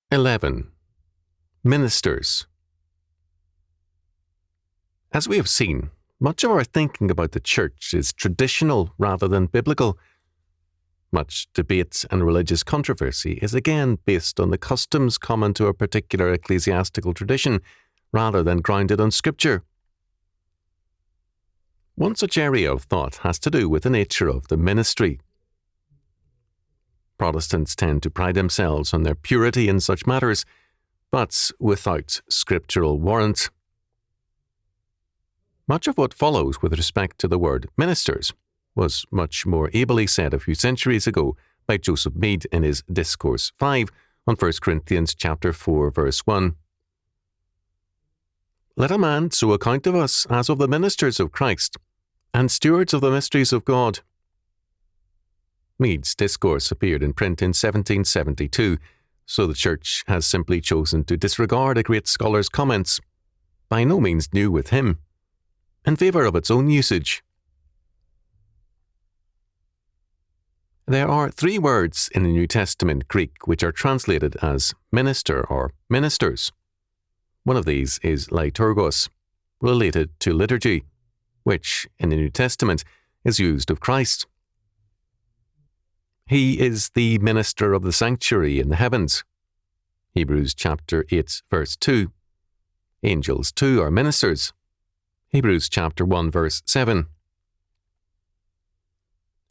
11. Ministers. As we have seen, much of our thinking about the Church is traditional rather than biblical. Much debate and religious controversy is again based on the customs common to a particular ecclesiastical tradition rather than grounded on Scripture. One such area of thought has to do with the nature of the ministry. Protestants tend to pride themselves on their purity in such matters, but without scriptural warrant. Much of what follows with respect to the word ministers was much more ably said a few centuries ago by Joseph Bede in his Discourse 5 on 1 Corinthians chapter 4, verse 1. Let a man so account of us as of the ministers of Christ, and stewards of the mysteries of God. Mede's discourse appeared in print in 1772, so the Church has simply chosen to disregard a great scholar's comments, by no means new with him, in favour of its own usage. There are 3 words in the New Testament Greek which are translated as minister or ministers. One of these is liturgos, related to liturgy, which in the New Testament is used of Christ. He is the minister of the sanctuary in the heavens. Hebrews chapter 8, verse 2. Angels too are ministers. Hebrews chapter 1, verse 7.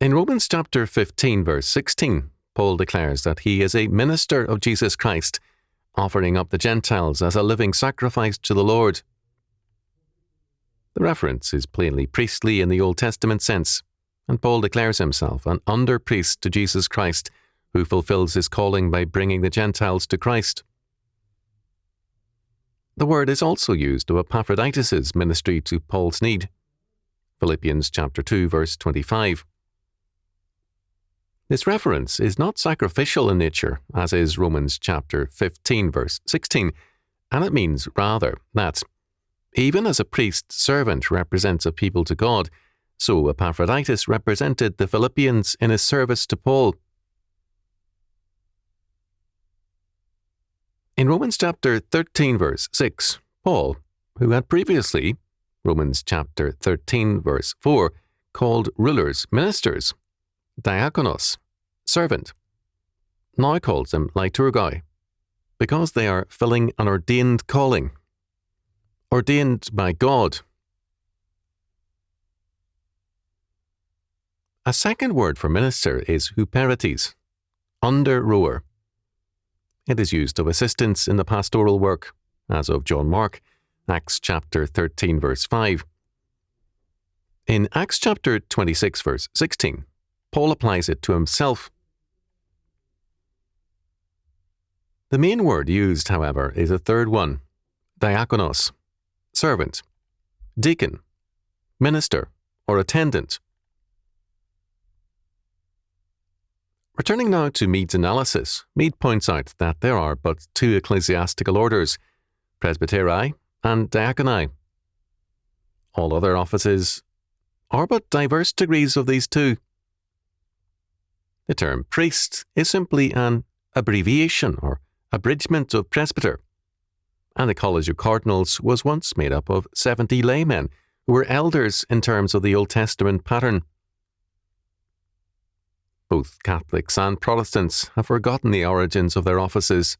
In Romans chapter 15, verse 16, Paul declares that he is a minister of Jesus Christ, offering up the Gentiles as a living sacrifice to the Lord. The reference is plainly priestly in the Old Testament sense, and Paul declares himself an under-priest to Jesus Christ, who fulfills his calling by bringing the Gentiles to Christ. The word is also used of Epaphroditus' ministry to Paul's need. Philippians chapter 2, verse 25. This reference is not sacrificial in nature, as is Romans chapter 15, verse 16, and it means rather that, even as a priest's servant represents a people to God, so Epaphroditus represented the Philippians in his service to Paul. In Romans chapter 13, verse 6, Paul, who had previously, Romans chapter 13, verse 4, called rulers ministers, diakonos, servant, now calls them liturgoi, because they are filling an ordained calling, ordained by God. A second word for minister is huperites, under-rower. It is used of assistants in the pastoral work, as of John Mark, Acts chapter 13, verse 5. In Acts chapter 26, verse 16, Paul applies it to himself. The main word used, however, is a third one, diakonos, servant, deacon, minister, or attendant. Returning now to Mede's analysis, Mede points out that there are but 2 ecclesiastical orders, presbyteri and diakoni. All other offices are but diverse degrees of these 2. The term priest is simply an abbreviation or abridgment of presbyter, and the College of Cardinals was once made up of 70 laymen who were elders in terms of the Old Testament pattern. Both Catholics and Protestants have forgotten the origins of their offices.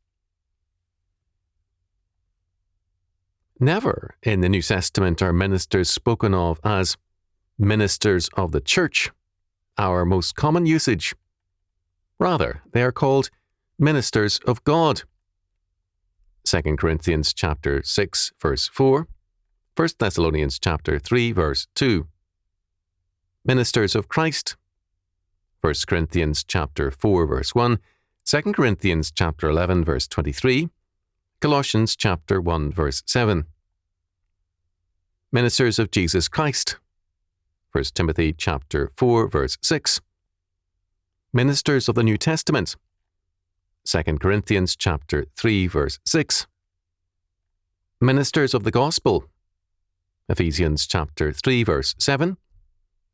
Never in the New Testament are ministers spoken of as ministers of the Church, our most common usage. Rather, they are called ministers of God. 2 Corinthians chapter 6, verse 4, 1 Thessalonians chapter 3, verse 2. Ministers of Christ, 1 Corinthians chapter 4, verse 1, 2 Corinthians chapter 11, verse 23, Colossians chapter 1, verse 7. Ministers of Jesus Christ, 1 Timothy chapter 4, verse 6. Ministers of the New Testament, 2 Corinthians chapter 3, verse 6. Ministers of the Gospel, Ephesians chapter 3, verse 7,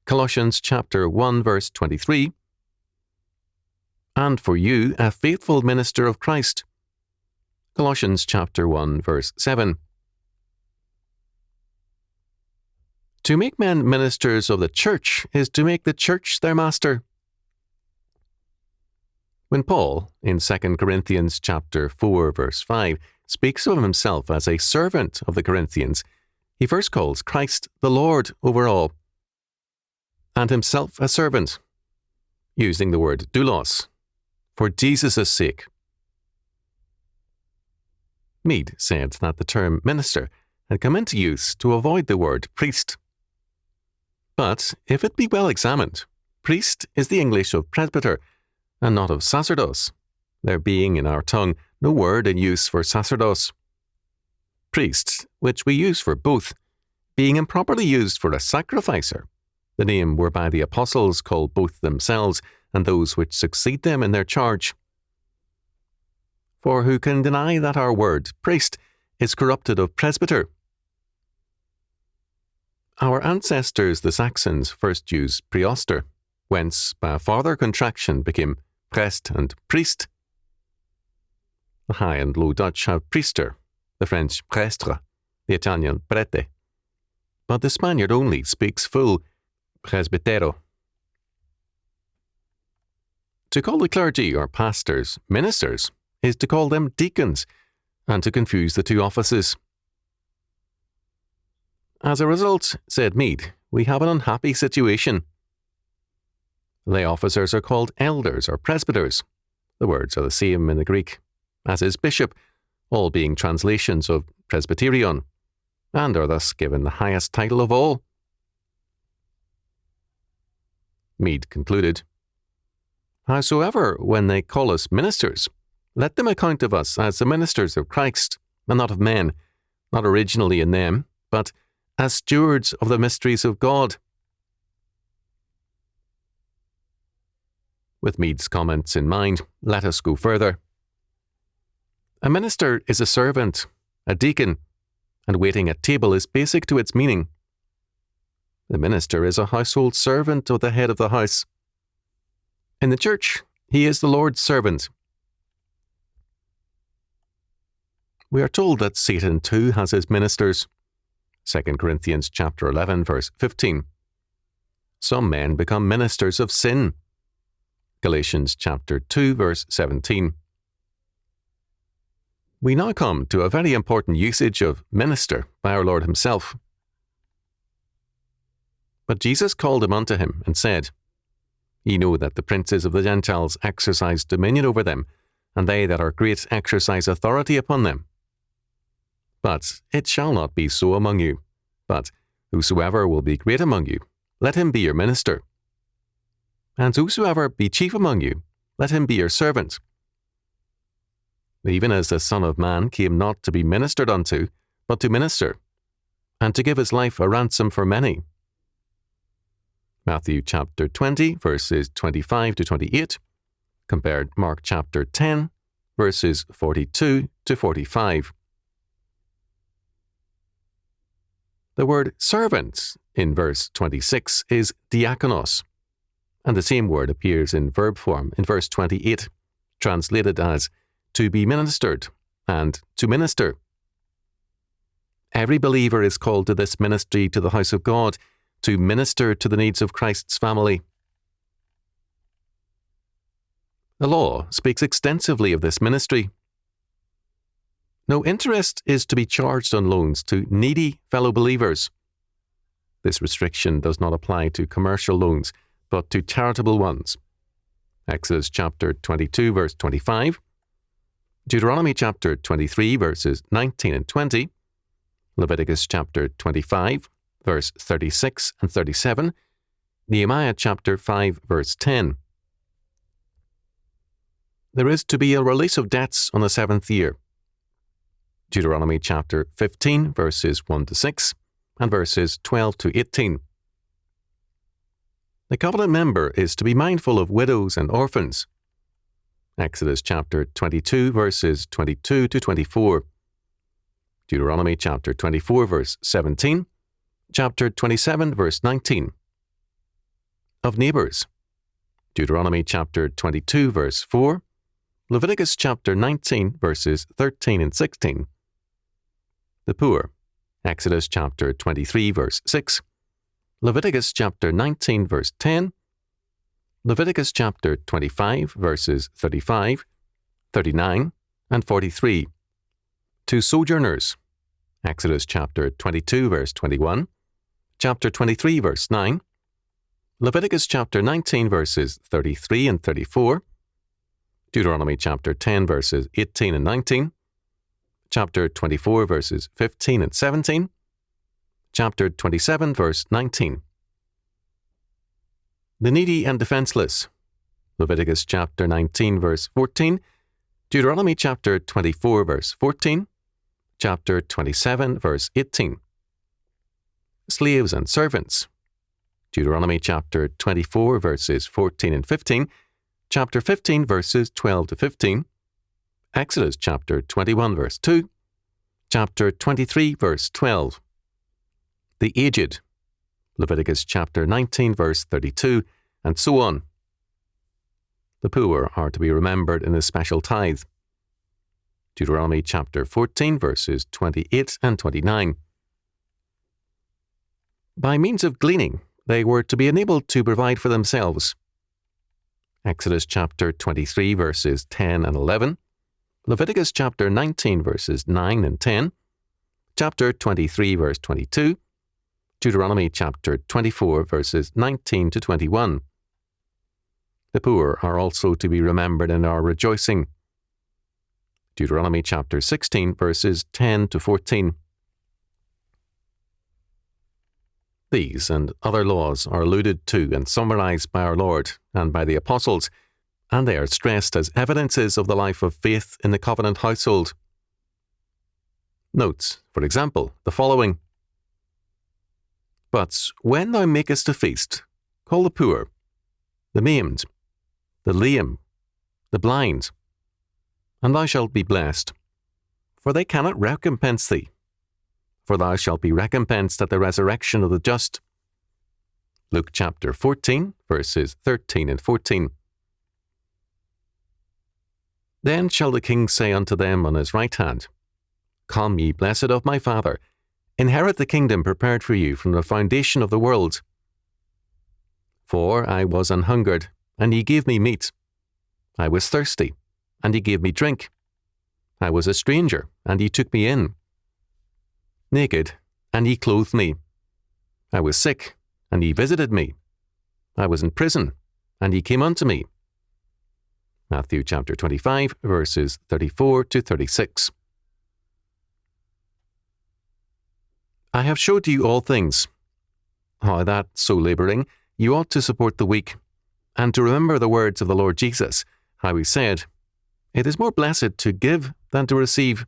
Colossians chapter 1, verse 23. And for you, a faithful minister of Christ, Colossians chapter 1, verse 7. To make men ministers of the church is to make the church their master. When Paul, in 2 Corinthians chapter 4, verse 5, speaks of himself as a servant of the Corinthians, he first calls Christ the Lord over all, and himself a servant, using the word doulos, for Jesus' sake. Mead said that the term minister had come into use to avoid the word priest. But if it be well examined, priest is the English of presbyter, and not of sacerdos, there being in our tongue no word in use for sacerdos. Priest, which we use for both, being improperly used for a sacrificer, the name whereby the apostles call both themselves and those which succeed them in their charge. For who can deny that our word, priest, is corrupted of presbyter? Our ancestors, the Saxons, first used prioster, whence, by a farther contraction, became prest and priest. The High and Low Dutch have priester, the French prestre, the Italian prete. But the Spaniard only speaks full presbitero. To call the clergy or pastors ministers is to call them deacons, and to confuse the two offices. As a result, said Mead, we have an unhappy situation. Lay officers are called elders or presbyters. The words are the same in the Greek, as is bishop, all being translations of presbyterion, and are thus given the highest title of all. Mead concluded, howsoever, when they call us ministers, let them account of us as the ministers of Christ, and not of men, not originally in them, but as stewards of the mysteries of God. With Mead's comments in mind, let us go further. A minister is a servant, a deacon, and waiting at table is basic to its meaning. The minister is a household servant of the head of the house. In the church, he is the Lord's servant. We are told that Satan too has his ministers. 2 Corinthians chapter 11, verse 15. Some men become ministers of sin. Galatians chapter 2, verse 17. We now come to a very important usage of minister by our Lord himself. But Jesus called him unto him and said, Ye know that the princes of the Gentiles exercise dominion over them, and they that are great exercise authority upon them. But it shall not be so among you. But whosoever will be great among you, let him be your minister. And whosoever be chief among you, let him be your servant. Even as the Son of Man came not to be ministered unto, but to minister, and to give his life a ransom for many. Matthew chapter 20, verses 25 to 28, compared Mark chapter 10, verses 42 to 45. The word servant in verse 26 is diakonos, and the same word appears in verb form in verse 28, translated as to be ministered and to minister. Every believer is called to this ministry to the house of God, to minister to the needs of Christ's family. The law speaks extensively of this ministry. No interest is to be charged on loans to needy fellow believers. This restriction does not apply to commercial loans, but to charitable ones. Exodus chapter 22, verse 25, Deuteronomy chapter 23, verses 19 and 20, Leviticus chapter 25, verse 36 and 37, Nehemiah chapter 5, verse 10. There is to be a release of debts on the 7th year. Deuteronomy chapter 15, verses 1 to 6, and verses 12 to 18. The covenant member is to be mindful of widows and orphans. Exodus chapter 22, verses 22 to 24. Deuteronomy chapter 24, verse 17. Chapter 27, verse 19. Of neighbors. Deuteronomy chapter 22, verse 4. Leviticus chapter 19, verses 13 and 16. The poor, Exodus chapter 23, verse 6. Leviticus chapter 19, verse 10. Leviticus chapter 25, verses 35, 39, and 43. To sojourners, Exodus chapter 22, verse 21, chapter 23, verse 9, Leviticus chapter 19, verses 33 and 34, Deuteronomy chapter 10, verses 18 and 19, chapter 24, verses 15 and 17, chapter 27, verse 19. The needy and defenseless, Leviticus chapter 19, verse 14, Deuteronomy chapter 24, verse 14, chapter 27, verse 18. Slaves and servants, Deuteronomy chapter 24, verses 14 and 15, chapter 15, verses 12 to 15, Exodus chapter 21, verse 2, chapter 23, verse 12. The aged, Leviticus chapter 19, verse 32, and so on. The poor are to be remembered in a special tithe. Deuteronomy chapter 14, verses 28 and 29. By means of gleaning, they were to be enabled to provide for themselves. Exodus chapter 23, verses 10 and 11. Leviticus chapter 19, verses 9 and 10. Chapter 23, verse 22. Deuteronomy chapter 24, verses 19 to 21. The poor are also to be remembered in our rejoicing. Deuteronomy chapter 16, verses 10 to 14. These and other laws are alluded to and summarized by our Lord and by the apostles, and they are stressed as evidences of the life of faith in the covenant household. Notes, for example, the following. But when thou makest a feast, call the poor, the maimed, the lame, the blind, and thou shalt be blessed, for they cannot recompense thee, for thou shalt be recompensed at the resurrection of the just. Luke chapter 14, verses 13 and 14. Then shall the king say unto them on his right hand, Come, ye blessed of my Father, inherit the kingdom prepared for you from the foundation of the world. For I was an hungered, and ye gave me meat. I was thirsty, and ye gave me drink. I was a stranger, and ye took me in. Naked, and ye clothed me. I was sick, and ye visited me. I was in prison, and ye came unto me. Matthew chapter 25, verses 34 to 36. I have showed you all things, how that, so labouring, you ought to support the weak, and to remember the words of the Lord Jesus, how he said, It is more blessed to give than to receive.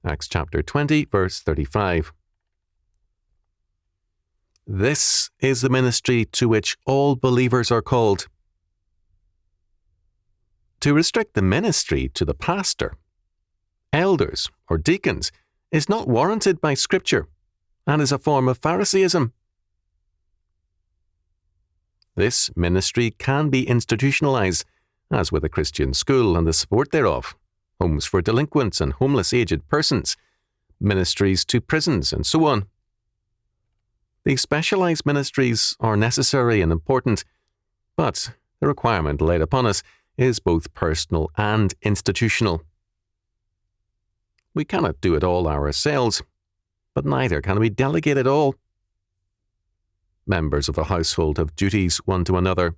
Acts chapter 20, verse 35. This is the ministry to which all believers are called. To restrict the ministry to the pastor, elders, or deacons is not warranted by Scripture and is a form of Pharisaism. This ministry can be institutionalized, as with a Christian school and the support thereof, homes for delinquents and homeless aged persons, ministries to prisons, and so on. These specialized ministries are necessary and important, but the requirement laid upon us is both personal and institutional. We cannot do it all ourselves, but neither can we delegate it all. Members of the household have duties one to another.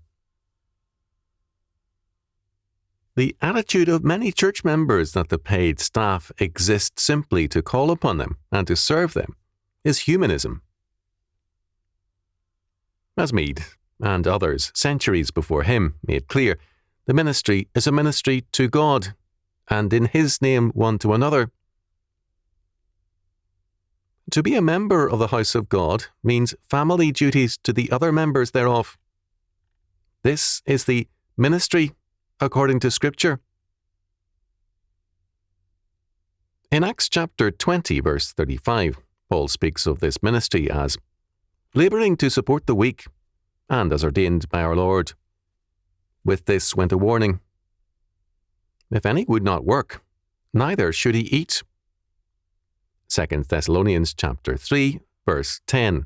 The attitude of many church members that the paid staff exist simply to call upon them and to serve them is humanism. As Mead and others centuries before him made clear, the ministry is a ministry to God, and in his name one to another. To be a member of the house of God means family duties to the other members thereof. This is the ministry according to Scripture. In Acts chapter 20, verse 35, Paul speaks of this ministry as labouring to support the weak, and as ordained by our Lord. With this went a warning. If any would not work, neither should he eat. 2 Thessalonians chapter 3, verse 10.